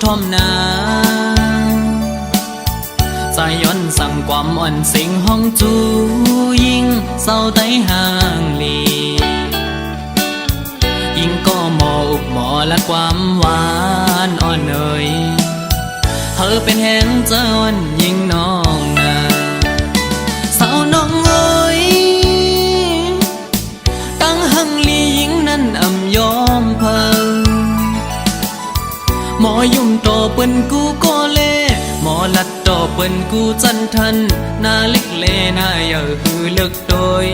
ทอมนาใจย้อนสั่งความอ่อนสิงห้องจูยิ่งเศร้าไต้ห่างลียิ่งก็หมออุบหมอและความหวานอ่อนเอ่ยเธอเป็นแห่งเจ้าวันยิ่งน้องนาสาวน้องเอ้ยตั้งหังลียิ่งนั้นอ่ำยอมเพิ่งหมอยุ่มโตเปิ้นกูก็เล่หมอลัดโตเปิ้นกูจันทันนาเล็กเลนาเยอะคือเลิกโดย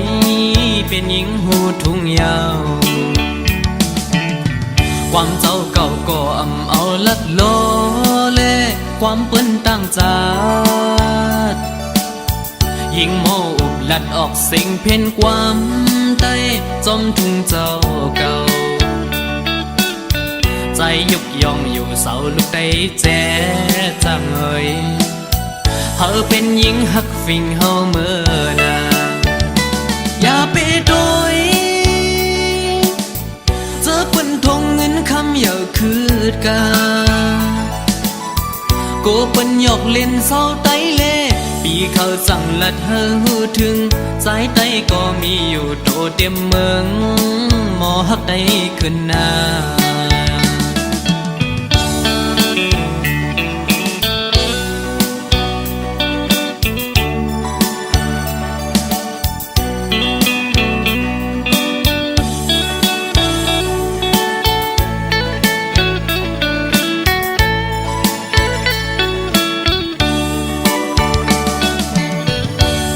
เป็นหญิงหูทุ่งยาวความเจ้าเก่าก็อ่ำเอาลัดโลเล่ความเปิ้นตั้งจาดยิงโมอุบลัดออกสิ่งเพ่นความใต้จมทุ่งเจ้าเก่าใจยุกยองอยู่เสาลูกได้แจ๊จังเอ่ยเธอเป็นหญิงหักฟิงเฮาเมื่อนาอย่าไปโดยเจอเปิ้นทงเงินคำอย่าคืดกาโกเปิ้นหยอกเล่นเศร้าไต้เล่ปีเขาสั่งลัดเธอหูถึงสายไต้ก็มีอยู่โตเต็มเมืองหมอหักได้ขึ้นหน้า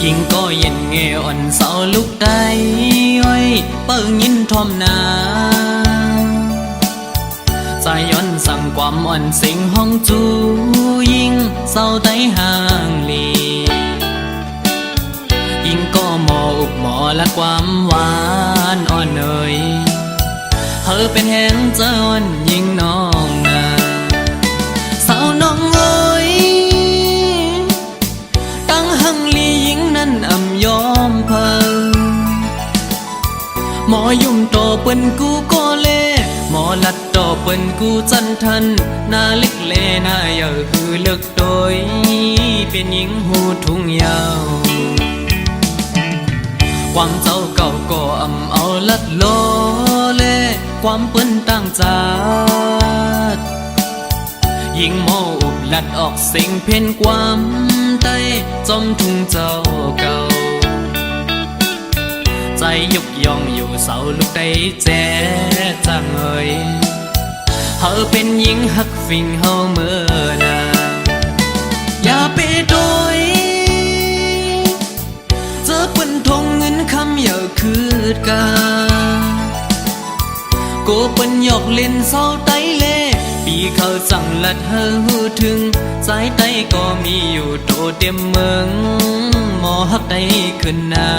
ยิ่งก็เย็นเงอ่อนเสาลูกได้ไว้เปิ้งยินทอมนาใจย้อนสั่งความอ่อนสิงห้องจูยิ่งเศร้าไต้ห่างลียิ่งก็หมออุบหมอและความหวานอ่อนเอ่ยเธอเป็นแห่งเจ้าวันยิ่งน้องนาสาวน้องเอ้ยตั้งหังลียิ่งนั้นอ่ำยอมเพิ่งหมอยุ่มโตเปิ้นกูก็เล่หมอลัดโตเปิ้นกูจันทันนาเล็กเลนาเยอะคือเลิกโดยเป็นหญิงหูทุ่งยาวความเจ้าเก่าก็อ่ำเอาลัดโลเล่ความเปิ้นตั้งจาดยิ่งโมอุบลัดออกสิ่งเพ่นความใต้จมทุ่งเจ้าเก่าใจยุกยองอยู่เสาลูกได้แจ๊จังเอ่ยเธอเป็นหญิงหักฟิงเฮาเมื่อนาอย่าไปโดยเจอเปิ้นทงเงินคำอย่าคืดกาโกเปิ้นหยอกเล่นเศร้าไต้เล่ปีเขาสั่งลัดเธอหูถึงสายไต้ก็มีอยู่โตเต็มเมืองหมอหักได้ขึ้นหน้า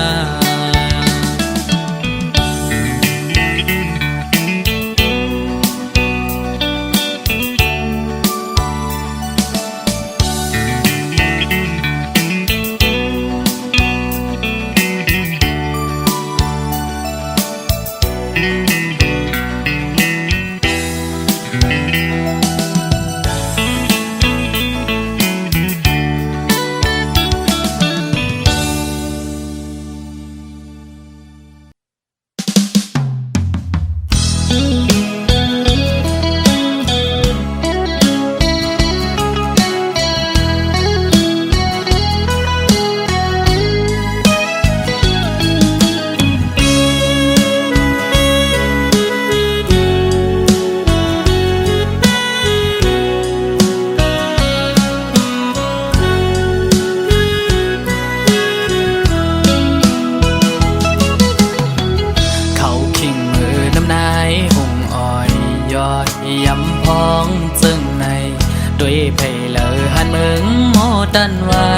ตันไว้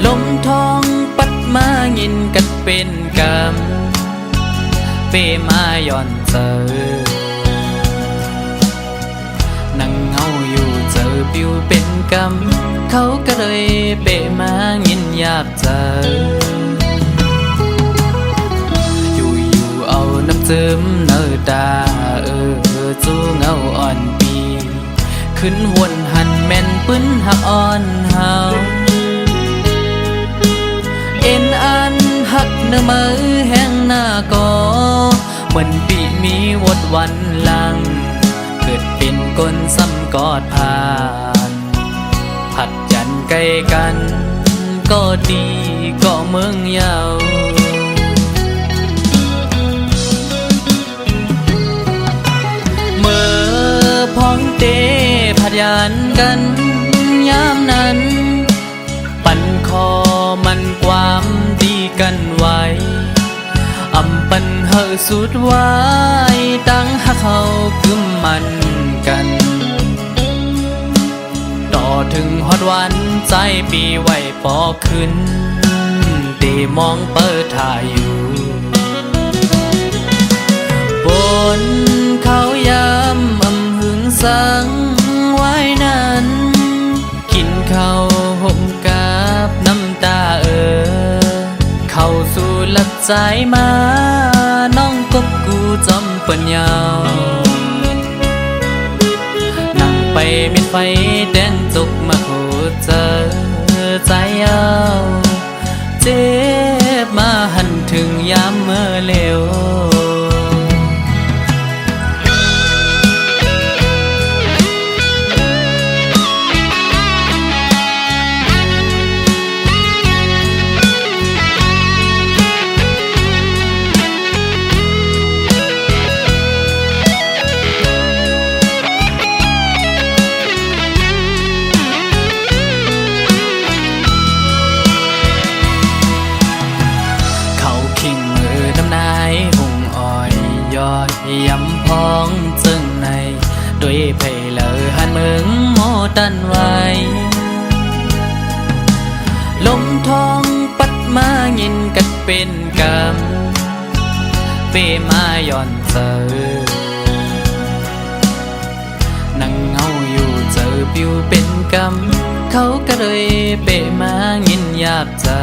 ลมทองปัดมายินกันเป็นกำเปมาย่อนเจอนั่งเงาอยู่เจอปิวเป็นกำเขาก็เลยเปมายินอยากเจออยู่เอาน้ำซึมเนื้อตาจูเงาอ่อน ขึ้นวนหันแม่นปื้นหักอ่อนเฮาเอ็นอันหักเนื้อมือแห้งหน้าก็เหมือนปีมีวดวันหลังเกิดเป็นคนซ้ำกอดผ่านผัดจันใกล้กันก็ดีก็เมืองยาวเมื่อพ้องเตผัดยันกันยามนั้นปั่นคอมันความดีกันไว้อำปันเฮอสุดไว้ตั้งหักเขากึมมันกันต่อถึงฮอดวันใจปีไหวปอขึ้นตีมองเปิดถ่ายอยู่บนเขายามอำหึงสังไว้นั้นกินข้าวห่มกับน้ำตาเข้าสู่หลับใจมาน้องกบกูจอมเปิ้นยาวนั่งไปมิดไฟแดงจุกมาโคเจอใจเอาเจ็บมาหันถึงยามเมื่อเลวยำพองจึงในด้วยไผ่เลอหันเมืองโมตันไว้ลมทองปัดมายินกัดเป็นกำเปมาย่อนเจอนั่งเงาอยู่เจอปิวเป็นกำเขาก็เลยเปมายินยาบเจอ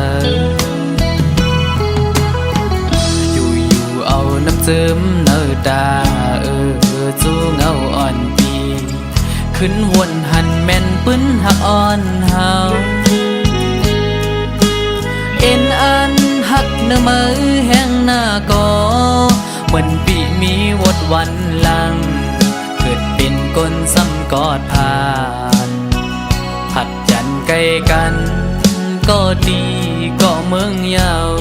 เอาน้ำเจิมเนื้อตาจูเงาอ่อนปีขึ้นวนหันแม่นปื้นหักอ่อนเฮาเอ็นอันหักเนื้อมือแห้งหน้าก็เหมือนปีมีวดวันหลังเกิดเป็นคนซ้ำกอดผ่านผัดจันใกล้กันก็ดีก็เมืองยาว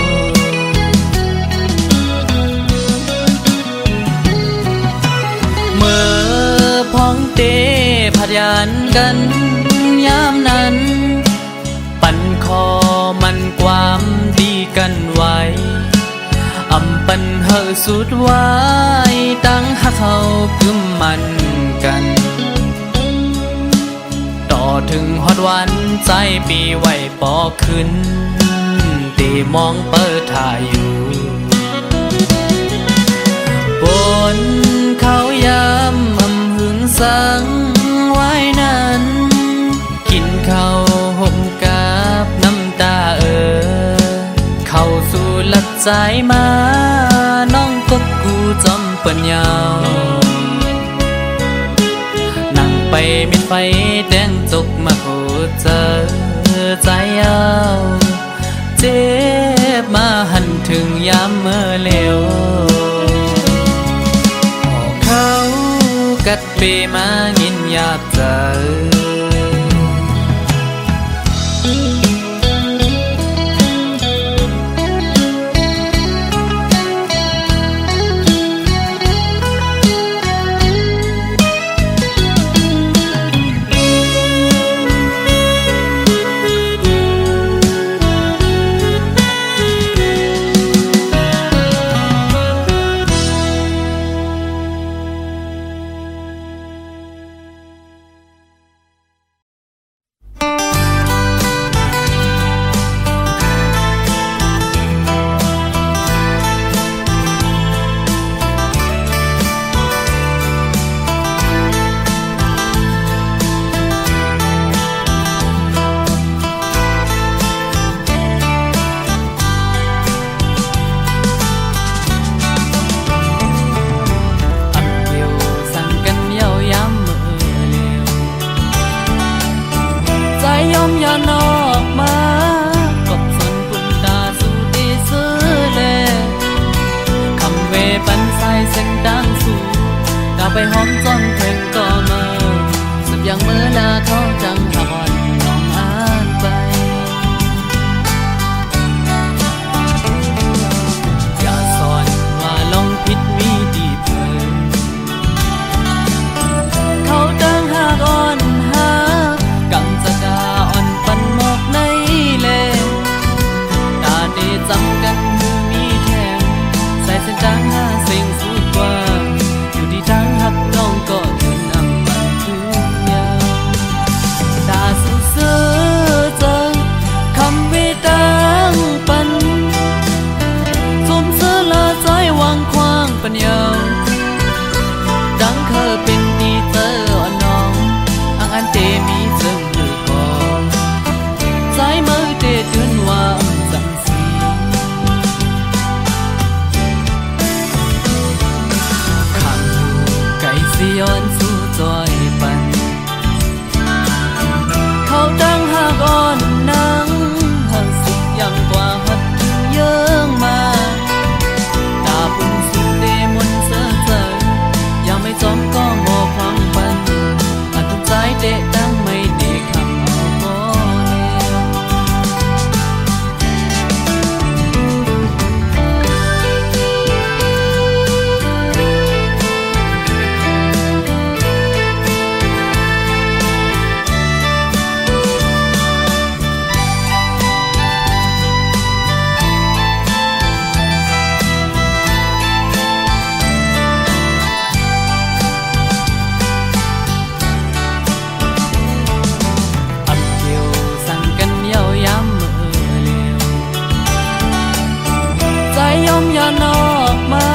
เมื่อพ้องเตผัดยันกันยามนั้นปั่นคอมันความดีกันไว้อำปันเฮอสุดไว้ตั้งหักเขากึมมันกันต่อถึงฮอดวันใจปีไหวปอขึ้นตีมองเปิดถ่ายอยู่บนเขายามอำหึงสังไว้นั้นกินข้าวห่มกับน้ำตาเข้าสู่หลับใจมาน้องกบกูจอมเปิ้นยาวนั่งไปมิดไฟแดงจุกมาโคเจอใจเอาเจ็บมาหันถึงยามเมื่อเลวกัดเปมายินยาบเจอ หอมจนเพลงก็เมื่อสับอย่างเมื่อลาเขาจังหักอ่อนน้องอ่านไปอย่าสอนว่าลองผิดมีดีเพิ่มเขาจังหักอ่อนหากังจะดาอ่อนปันหมกในเลตาเดจำกันมือมีแทงใส่เส้นจางหาสิ่งสุดกว่าอยู่ที่ทางหักน้องก็ถึงอำปันทุกอย่างตาสู้เสือเจอคำวิตังปันสมเสือละใจวางควางปัญญาดังเคยเป็นดีเตอร์อ่อนน้องอันเตมีซึ่งมือก่อนใจมือเตเตือนว่าสังสีขังไก่สิย้อนสู่จอยปันเขาดังหากอ่อนนังหักสุดยังกว่าหัดเยื่องมาตาปุ่นสุดเดมนเสือเจอยังไม่จอมก็มอความปันอันใจเดะดังไม่เดะคำเอาก็อย่านอกมา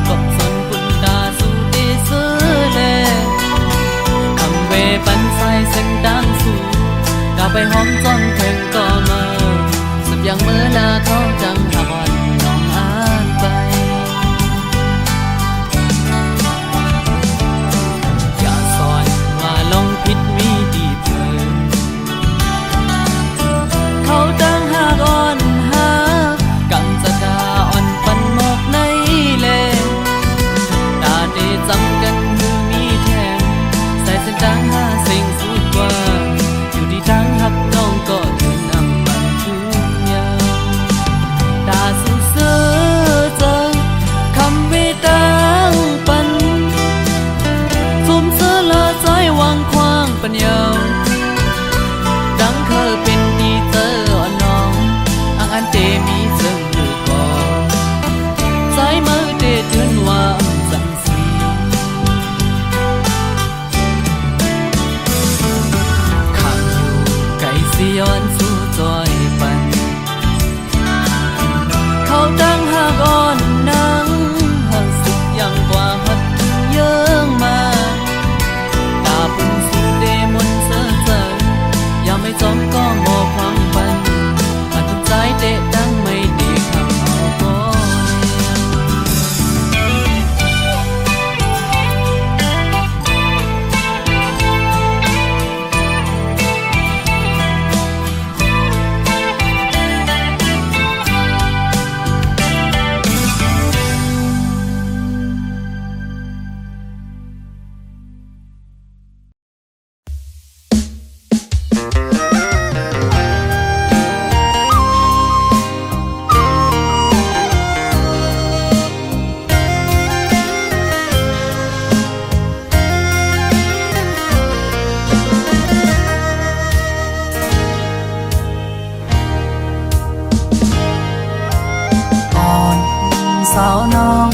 กบสนปุ่นตาสู่ดีซื้อเลคำเวปันใส่เส้นดังสู่กาไปหอมจนเพลงก็เมื่อสับอย่างเมื่อลาเขาจังหักอ่อนน้องอ่านไปอย่าสอนว่าลองผิดมีดีเพิ่มเขาดังหักอ่อนหากังจะดาปันหมกในเลตาเดจำกันมือมีแทงใส่เส้นจางหาสิ่งสุดกว่าอยู่ที่ทางหักน้องก็ถึงอำปันทุกอย่างตาสู้เสือเจอคำวิตังปันสมเสือละใจวางควางปัญญาดังเคยเป็นดีเตอร์อ่อนน้องอันเตมีซึ่งใจมือเดะเตือนว่าสังสีขังอยู่ไก่สิย้อนสู่จอยปันเขาดังหากอ่อนนังหักสุดยังกว่าหัดเยื่องมาตาปุ่นสุดเดมนเสือเจอยังไม่จอมก็มอความปันหัดใจเดะดังไม่ดีคำเอาก็สาวน้อง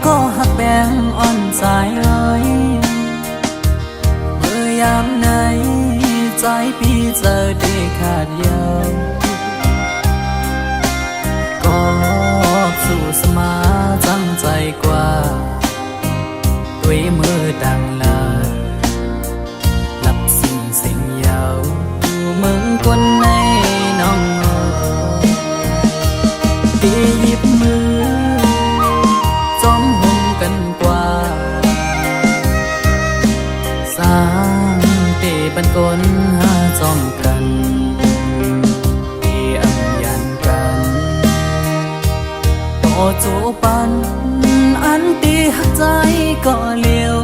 ก็หักแบงอ่อนใจเลยเมื่อยามไหนใจพี่เจอได้ขาดเย้ยก็สู้สมาจังใจกว่าด้วยมือดังลาหลับสิ่งเยามึงคนในน้องตีหยิบมือจอมห่มกันกว่าสร้างเตบันกลหาจอมกันที่อำยันกันโตจูปันอันตีหักใจก็เลี้ยว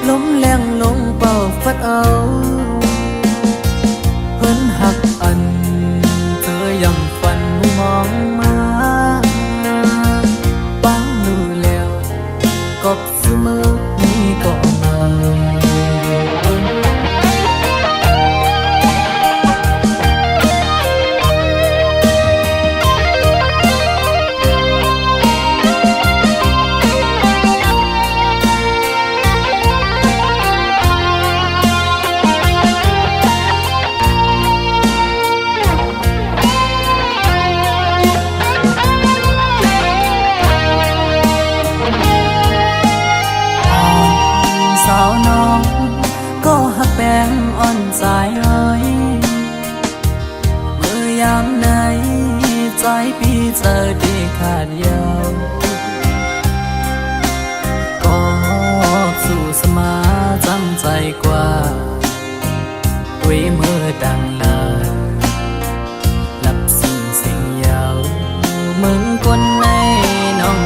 ลมแรงลงเป่าฟัดเอาเพิ่นหักอันเธอยังฝันมองมาปังรู้แล้วกบเสมอนี้ก็มาแป้งอ่อนสายเอ้ยเมื่อยามไหนใจพี่จะได้ขาดยาวก็สู่สมาจำใจกว่าด้วยมือดังลาหลับสิ่งเสียงยาวมึงคนในน้อง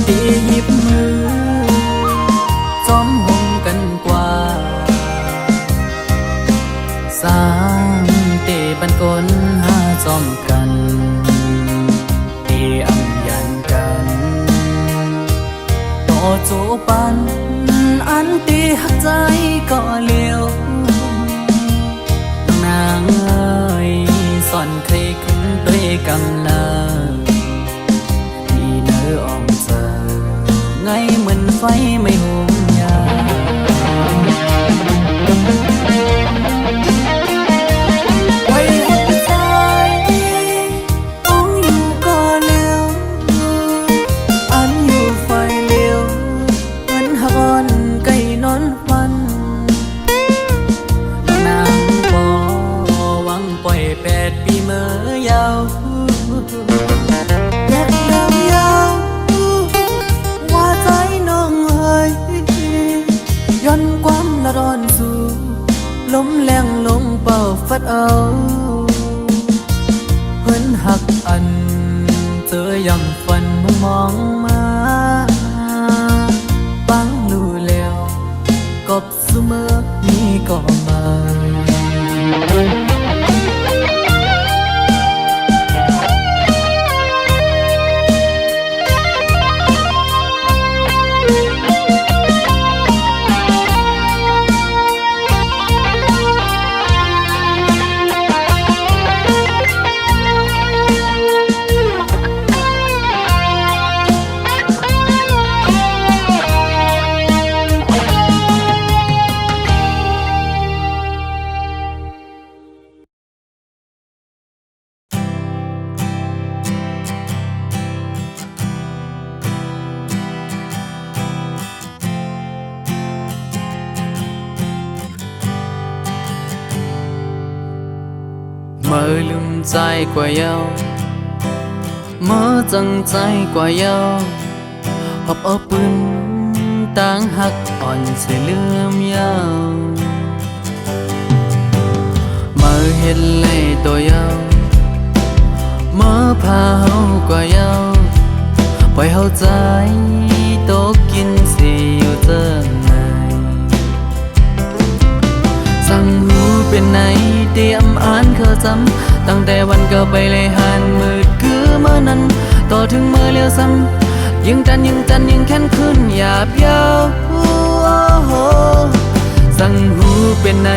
ตีหยิบมือสามตีบันกลหาจอมกันตีอังยันกันต่อจูปันอันตีหักใจก็เลี้ยวนางเอ้ยสอนเคยขึ้นด้วยกำลังที่เนื้ออ่องเจอไงเหมือนไฟไม่หุมยาร้อนสู่ลมแรงลงเป่าฟัดเอาเพิ่นหักอันเธอยังฝันมองมาปังรู้แล้วกบเสมอนี้ก็มาmơ lưng dài qua nhau mơ dâng dài qua nhau họp ở bưng tang hắc on sẽ lướm nhau mơ hết lệ tôi nhau mơ pha hậu qua nhau bởi hậu trái tố kín siêu tơ nàyสั่งหูเป็นไหนเตรียมอ่านเคยจำตั้งแต่วันเก่าไปเลยหันมืดคือเมื่อนั้นต่อถึงเมื่อเลี้ยวซ้ำยิ่งจันยิ่งแค้นขึ้นหยาบยาวสั่งหูเป็นไหน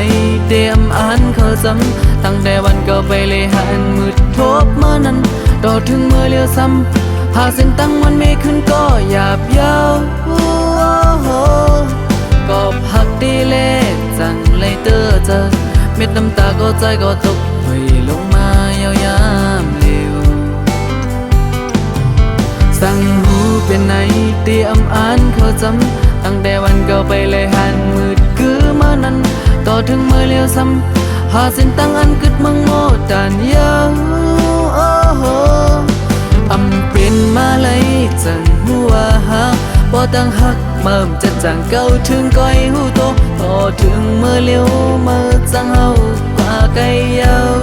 เตรียมอ่านเคยจำตั้งแต่วันเก่าไปเลยหันมืดทบเมื่อนั้นต่อถึงเมื่อเลี้ยวซ้ำหากเส้นตั้งมันไม่ขึ้นก็หยาบยาวก็พักดีเล่จังเลยเตอเจอเม็ดน้ำตาก็ใจก็ตกถอยลงมายาวยามเร็วสั่งหูเป็นไหนเตรียมอ่านเขาจำตั้งแต่วันเก่าไปเลยหันมืดคือเมื่อนั้นต่อถึงเมื่อเลี้ยวซ้ำหาเส้นตั้งอันกึดมังโมดานยาวอำเป็นมาเลยจังหัวหักบ่ตั้งหักเมื่อจะจังเก่าถึงก้อยหูโตต่อถึงเมื่อเลี้ยวเมื่อจังเฮากว่าไกลยาว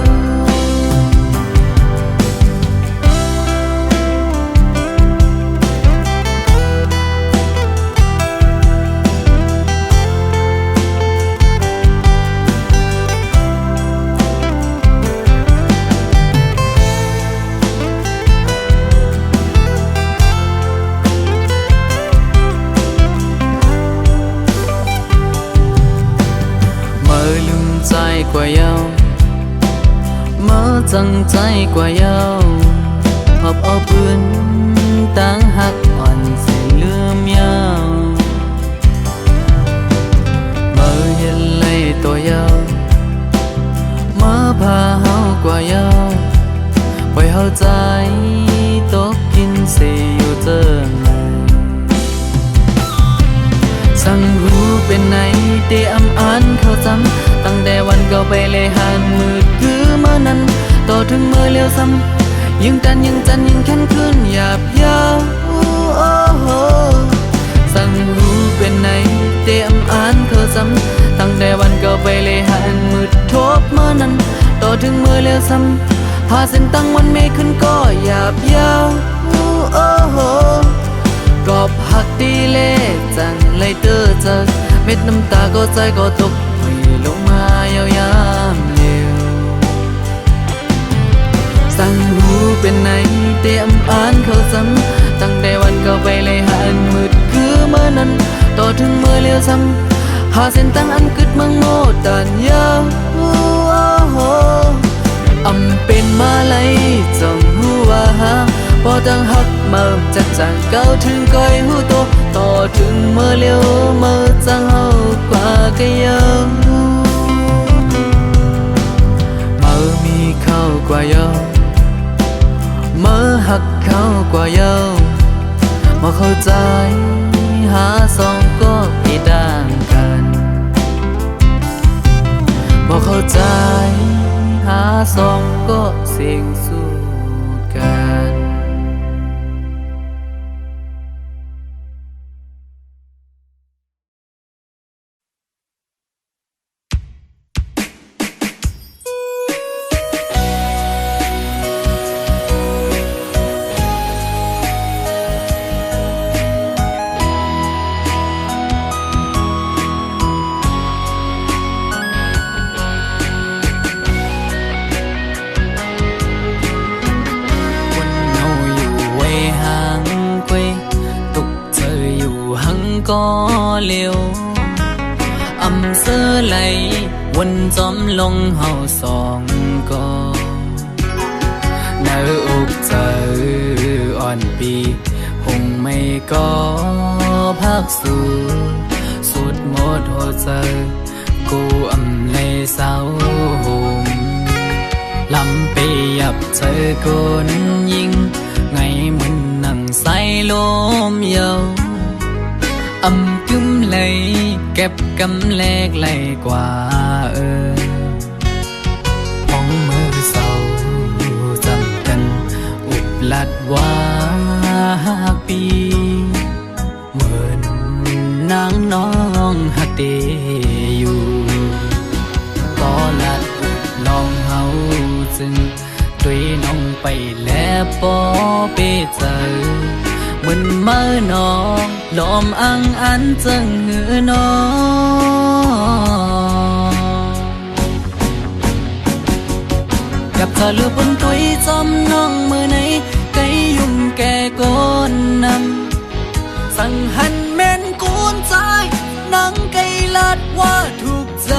จังใจกว่าเยาหอบเอาปืนตั้งหักอ่อนใส่ลืมยาวเมื่อเห็นเลยตัวยาวมาพาเฮากว่าเยาปล่อยเฮาใจตกกินสิอยู่เจอไหนสั่งรู้เป็นไหนเตะอำอ่านเข้าจำตั้งแต่วันเก่าไปเลยหันมืดคือเมื่อนั้นต่อถึงเมื่อเลี้ยวซ้ำยิ่งจันยิ่งแข็งขึ้นหยาบยาวสั่งรู้เป็นไหนเตะอำอ่านเข้าจำตั้งแต่วันเก่าไปเลยหันมืดทบเมื่อนั้นต่อถึงเมื่อเลี้ยวซ้ำพาเส้นตั้งวันไม่ขึ้นก็หยาบยาวกอบหักตีเล่จังเลยเตอเจอเม็ดน้ำตาก็ใจก็ตกไม่ลงมายาวยามเลียวสั่งรู้เป็นไหนเตรียมอ่านเข้าซ้ำตั้งแต่วันเก่าไปเลยหันมืดคือเมื่อนั้นต่อถึงเมื่อเลี้ยวซ้ำหาเส้นตั้งอันกึดมังโมตันยาวอำเป็นมาเลยจังหูว่าหาพอตั้งหักมาจากจางเก่าถึงก้อยหูโตต่อถึงเมื่อเลี้ยวเมื่อจังเฮากว่าก็ยังเมื่อมีเข้ากว่าเยาเมื่อหักเข้ากว่าเยาเมื่อเข้าใจหาสองก็ไม่ต่างกันเมื่อเข้าใจหาสองก็เสี่ยงสู้กันก็เลี้ยวอำเสื้อไหลวนจอมลงเฮาสองก็เนื้ออกเจออ่อนปีหงไม่ก็พักสู่สุดหมดหัวใจกูอำเลยเศร้าหงลำไปยับเจอคนยิงไงมันนั่งใส่ลมเยาอำกึมเลยเก็บกำแลกไหลกว่าห้องมือเศร้าจำกันอุบลัดว่าปีเหมือนนางน้องหักเดอยู่ก็ลัดอุบลองเฮาจึงด้วยน้องไปแล้วปอเปเจอเหมือนเมื่อน้องลมอังอันจังเงือน้องกับเธอลือบนตุยจอมน้องมือไหนไกยุ่งแก่ก้นนำสั่งหันแม่นกูนใจนังไกลัดว่าถูกใจ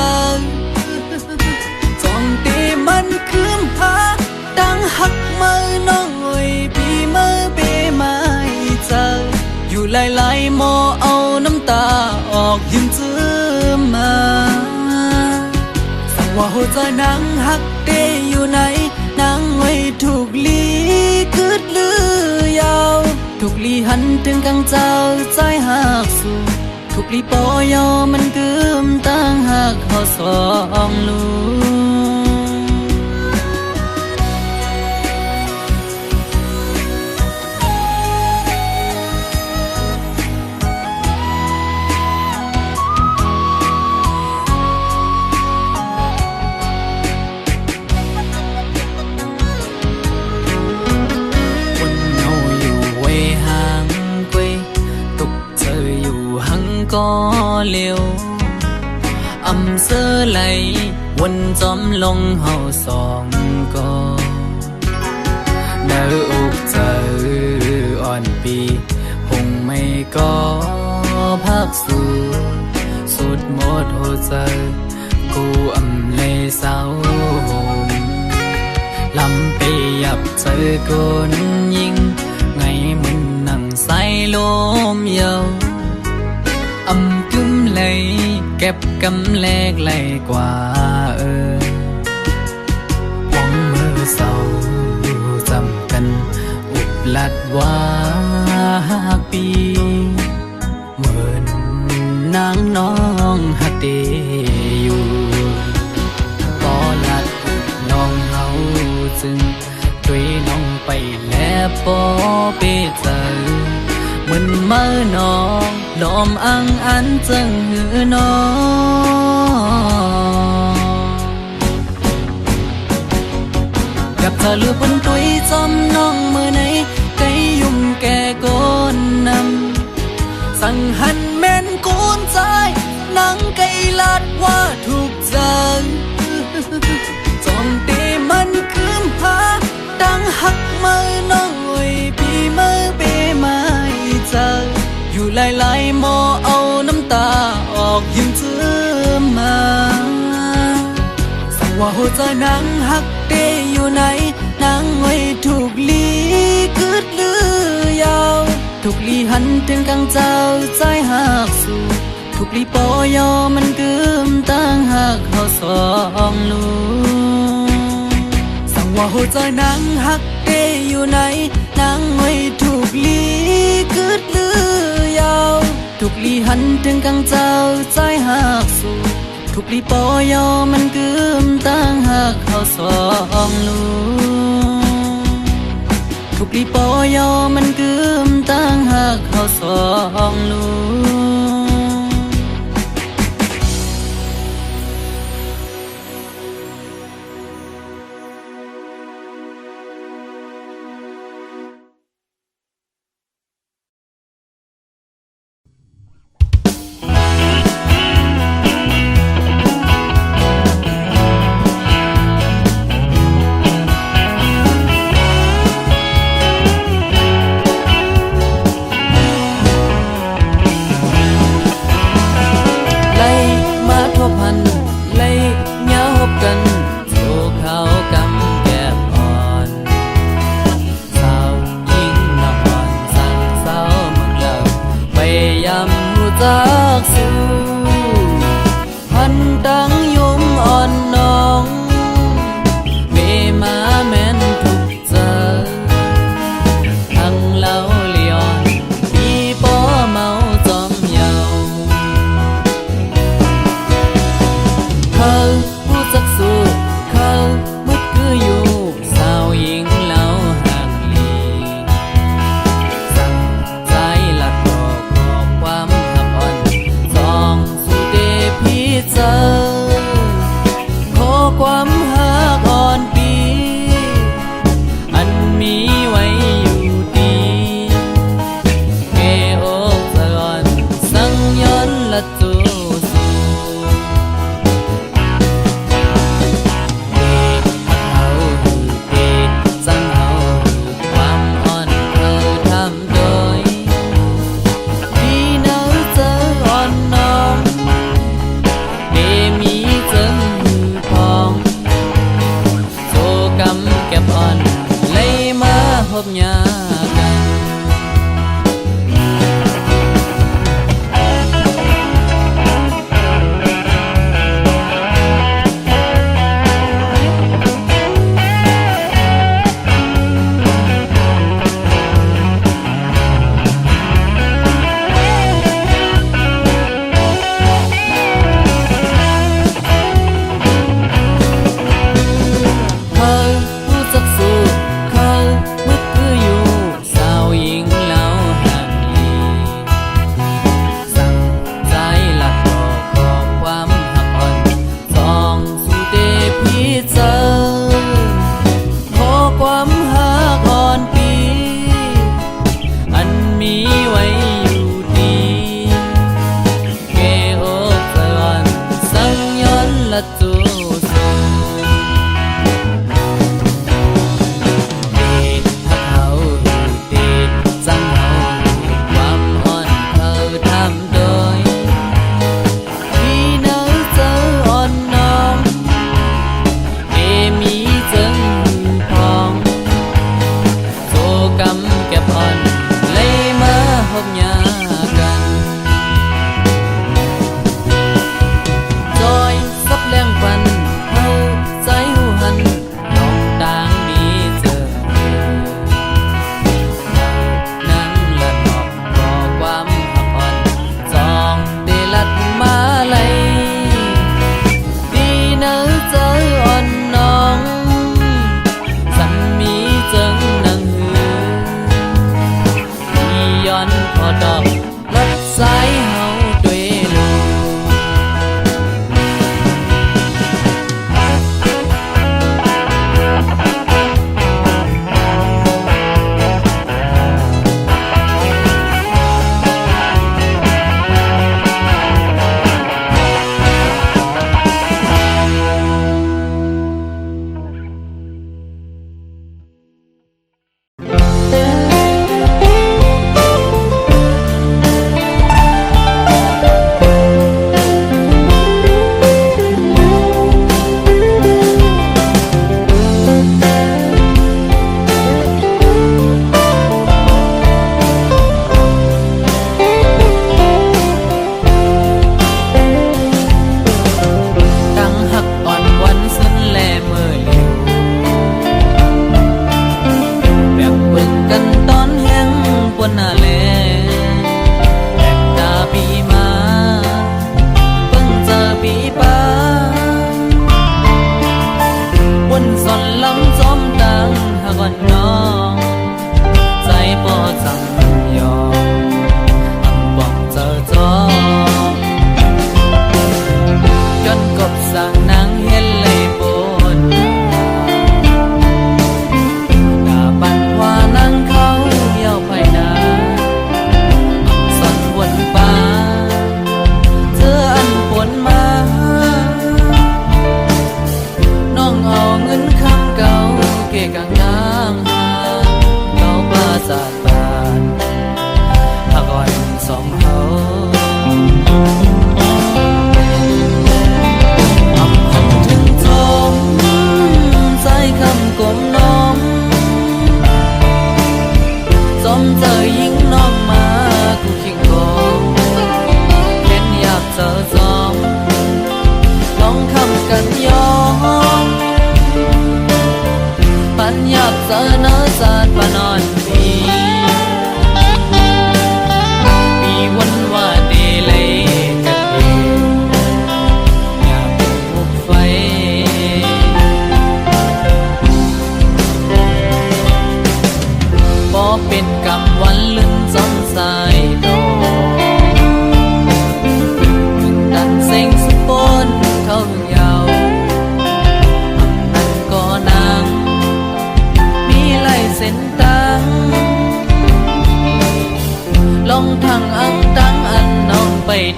จ้องตีมันคืมหาดังหักมือน้องเอ้ยปีมือปีไม่เจออยู่หลายๆโมเอาน้ำตาออกยิ้มจื้อมาสั่งว่าหัวใจนางหักเดอยู่ไหนนางไว้ถูกลีคืดลือยาวถูกลีหันถึงกังเจ้าใจหักสู่ถูกลีปอยอมันกึมตั้งหักเขาสองลูก็เลี้ยวอำเสื้อไหลวนจอมลงเฮาสองก็เนื้ออกเจออ่อนปีหงไม่ก็พักสู่สุดหมดหัวใจกูอำเลยเศร้าหง ลำไปยับเจอคนยิงไงมึงนั่งใส่ลมเยาอำกึมเลยเก็บกำแลกไหลกว่าหวังมือเศร้าจำกันอุบลัดว่าปีเหมือนนางน้องหักเดอยู่ก็ลัดน้องเฮาจึงด้วยน้องไปแล้วปอเปเจอเหมือนเมื่อน้องลมอังอันจึงหือน้องกับเธอลือบนตุยจอมน้องมือไหนไกยุ่มแก่ก้นนำสั่งหันแม่นกูนใจนังไกลาดว่าถูกใจจอมตีมันคืมหาดังหักมือน้องไว้พี่มือเปไม่เจออยู่หลายๆหมอเอาน้ำตาออกยิ้มเชื่อมาสั่งว่าหัวใจนางหักเดอยู่ไหนนางไว้ถูกลีกึดลือยาวถูกลีหันถึงกลางเจ้าใจหักสู่ถูกลีปอยอมันกึมตั้งหักเขาสองลูสั่งว่าหัวใจนางหักเดอยู่ไหนนางไว้ถูกลีกึดลือยาวถูกลีหันถึงกลางเจ้าใจหักสู่ถูกลีปอยอมันกึมตั้งหักเขาสองลูถูกลีปอยอมันกึมตั้งหักเขาสองลูพันเลยเหงาพบกันสู่เขากำแก้มอ่อนสาวยิ่งนอนสั่งเศร้าเมืองเราไปยำหูจักสู่พันดังยุ่มอ่อนน้องเมมาแม่นทุกเจอทั้งเล่าเลียนมีป้อเมาจอมเยาเขาผู้จักสู้เขามึดคืออยู่สาวหญิงเล่าห่างลีสั่งใจหลัดดอกขอความหักอ่อนสอง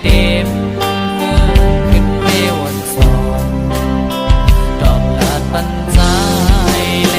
เต็มขึ้นเววันสองดอกลาดปันใจแล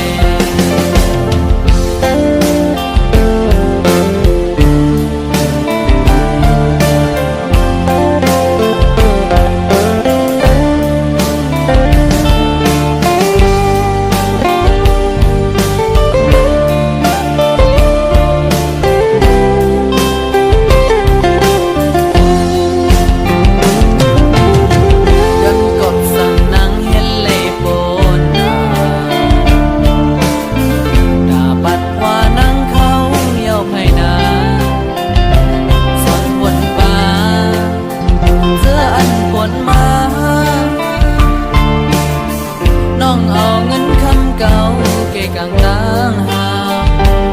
กลางต่างหาก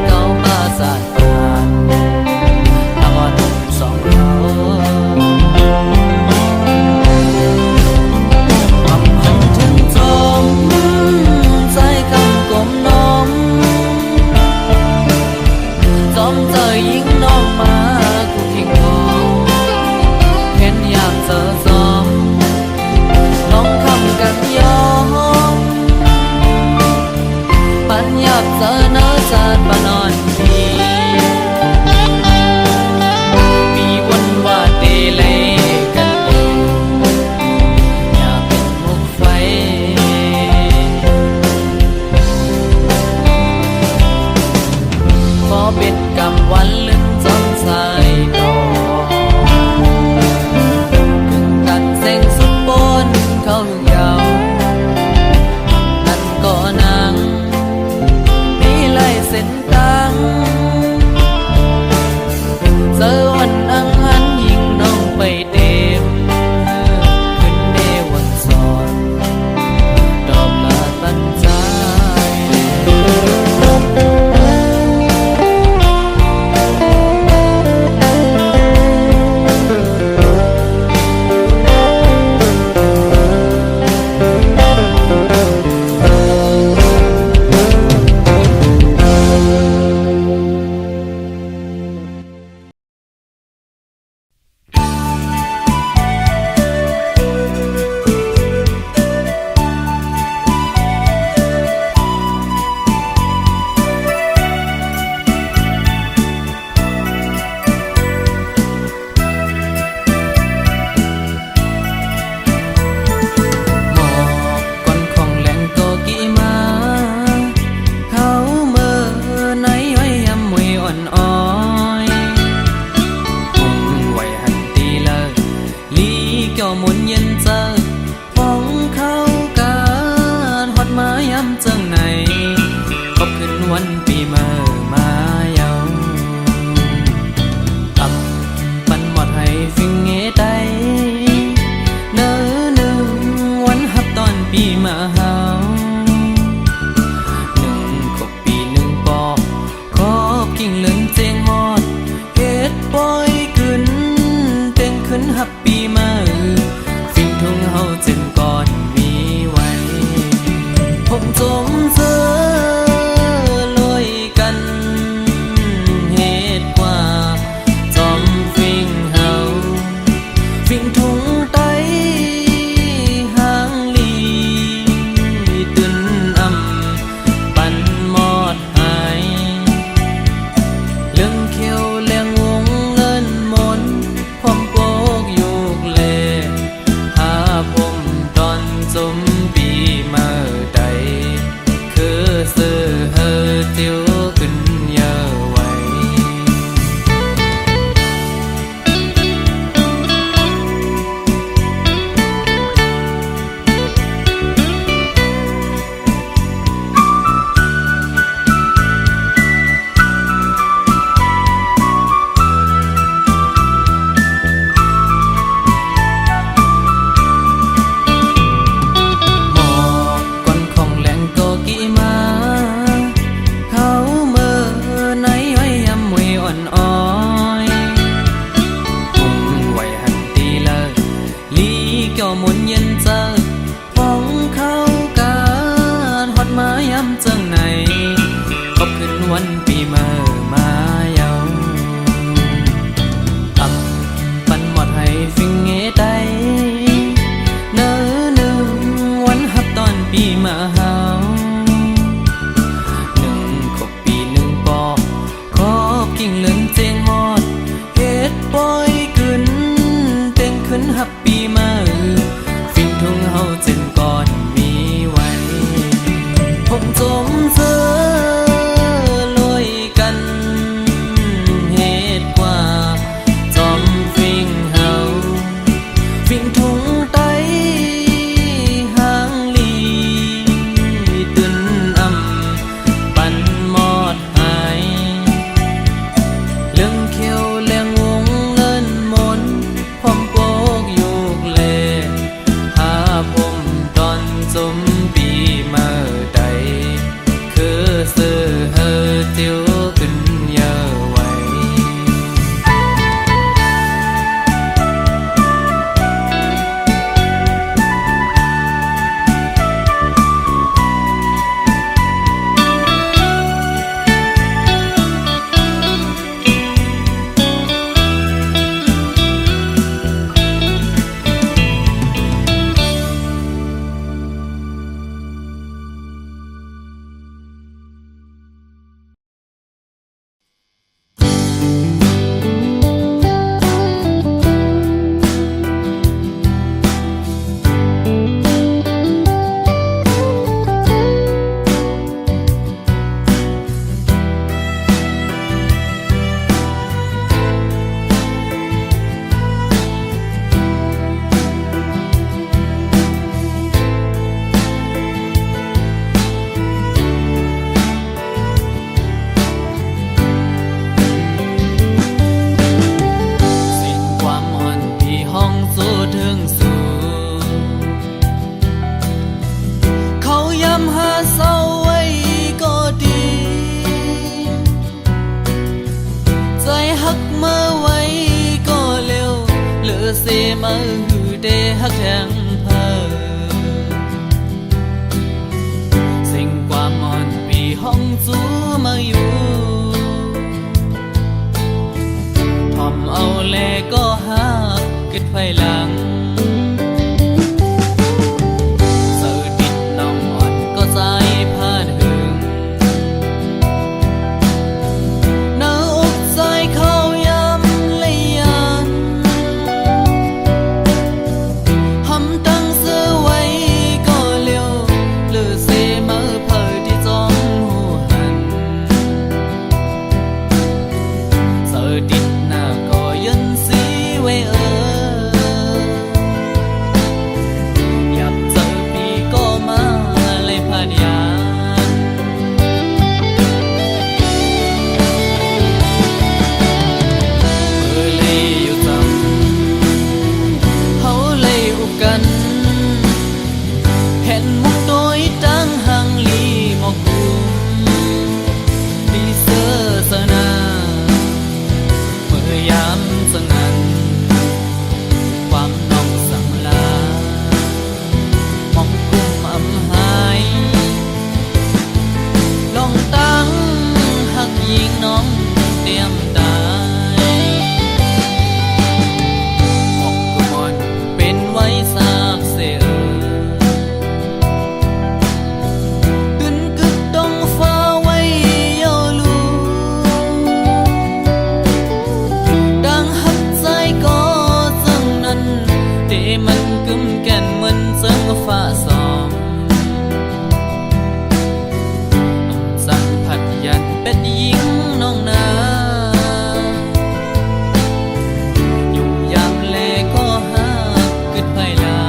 เก่าป่าสาดผ่านตะวันสองเขาคำพันถึงจมใจคำกลมน้อมจอมเจอยิ่งน้องมากูทิ้งของเห็นอยากเจอจอมน้องคำกันยอมปัญญาเจอเนื้อจาดปานอนทีมีวันว่าเตเลกันเองอยากเป็นมุกไฟพอเป็นกำวันลึกจนสายต่อกึ่งกันเส้งสุดบนเขายาวนั่นก็นางเส้นตังเจอวันอังหันยิงน้องไปเต็มขึ้นเดวันสอนดอกลาตันใจหมุนเย็นเจอฟ้องเข้าการฮอดมายำจังไหนพบขึ้นวันปีเมื่อมาเยาตับปันหมดให้ฟิงเงใดเนื้อหนึ่งวันฮับตอนปีมาเฮาหนึ่งครบปีหนึ่งปอกขอบกิ่งเลื่อนเจงฮอดเฮ็ดปล่อยขึ้นเต็งขึ้นฮับปีมาทุ่งเฮาจึงก่อนมีไว้ผมจมเสือลอยกันเหตุว่าจอมฟิงเฮาฟิงทุ่งไตหางลีตื่นอ่ำปันมอดหายเรื่องเขียวแรงวงเงินมนพร้อมโปกยุกเลผมตอนจมปีเมื่อใดคือซื้อเฮอเตียวขึ้นเยอะไว้หมุนเย็นเจอฟ้องเข้าการฮอดมายำจังไหนพบขึ้นวันปีเมื่อมาเยาตับปันหมด อบให้ฟิงเงใดเนื้อหนึ่งวันฮับตอนปีมาหาวหนึ่งครบปีหนึ่งปอกขอบกิ่งเลินเจงฮอดเฮ็ดปล่อยขึ้นเต็งขึ้นฮับปีมาฟิงทุ่งเฮาเจนก่อนมีไว้ผมจมเจอลอยกันเฮ็ดกว่าจอมฟิงเฮาฟิงทุ่งไตหางลีตื่นอ่ำปันมอดหายเรื่องเขียวแรงวงเงินมนพร้อมโปกโยกเลหาผมตอนจมปีเมื่อใดคือซื้อเฮอเตียวขึ้นเยอะไว้เสมาหือเดฮักแทงเพอสิ่งความอ่อนปีห้องจูมาอยู่ทอมเอาแลก็หักเกิดไฟหลังเสือดิดน้องอ่อนก็ใจพาดหึงเนื้ออกใจเขายำเลยยันตั้งเสื้อไว้ก็เลี้ยวหรือเสมาเผยที่จอมหูหันเสือดิดหน้าก็ยันสีไว้อยากเจอปีก็มาเลยพาดยานเลยอยู่จำเขาเลยอุกกันเห็นมุกโดยตั้งหังลีหมอกกุมดีเสื้อสนาเมื่อยามสงันความน้องสังลาหมอกกุมอำหายลองตั้งหักยิงน้องเตรียมตายหมอกกุมอนเป็นไว้ซากเสือมันกึมแก่นเหมือนเสียงฟ้าสองสัมผัสยันเป็นหญิงน้องนาอยู่ยามแลก็หักกึดไฟลา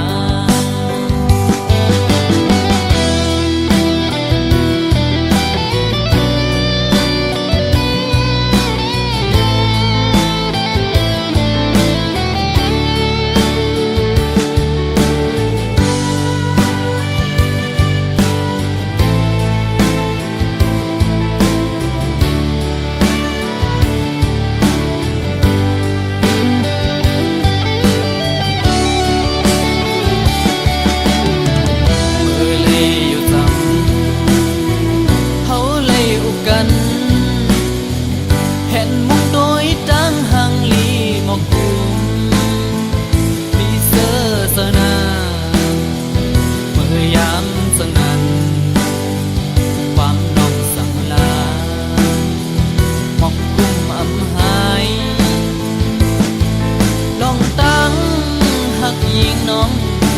หักยิงน้อง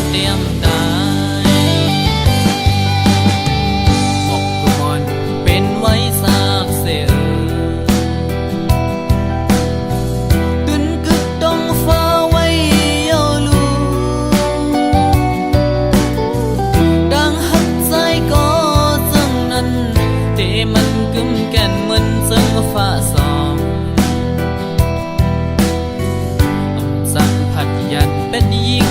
เตรียมตายบอกกุมอนเป็นไว้ซากเสือตุนกึกต้องฟ้าไว้เยาลูดังหักใจก็จังนั้นที่มันกึมแก่นเหมือนเสือฟ้าสองสักผัดยันเป็นหญิง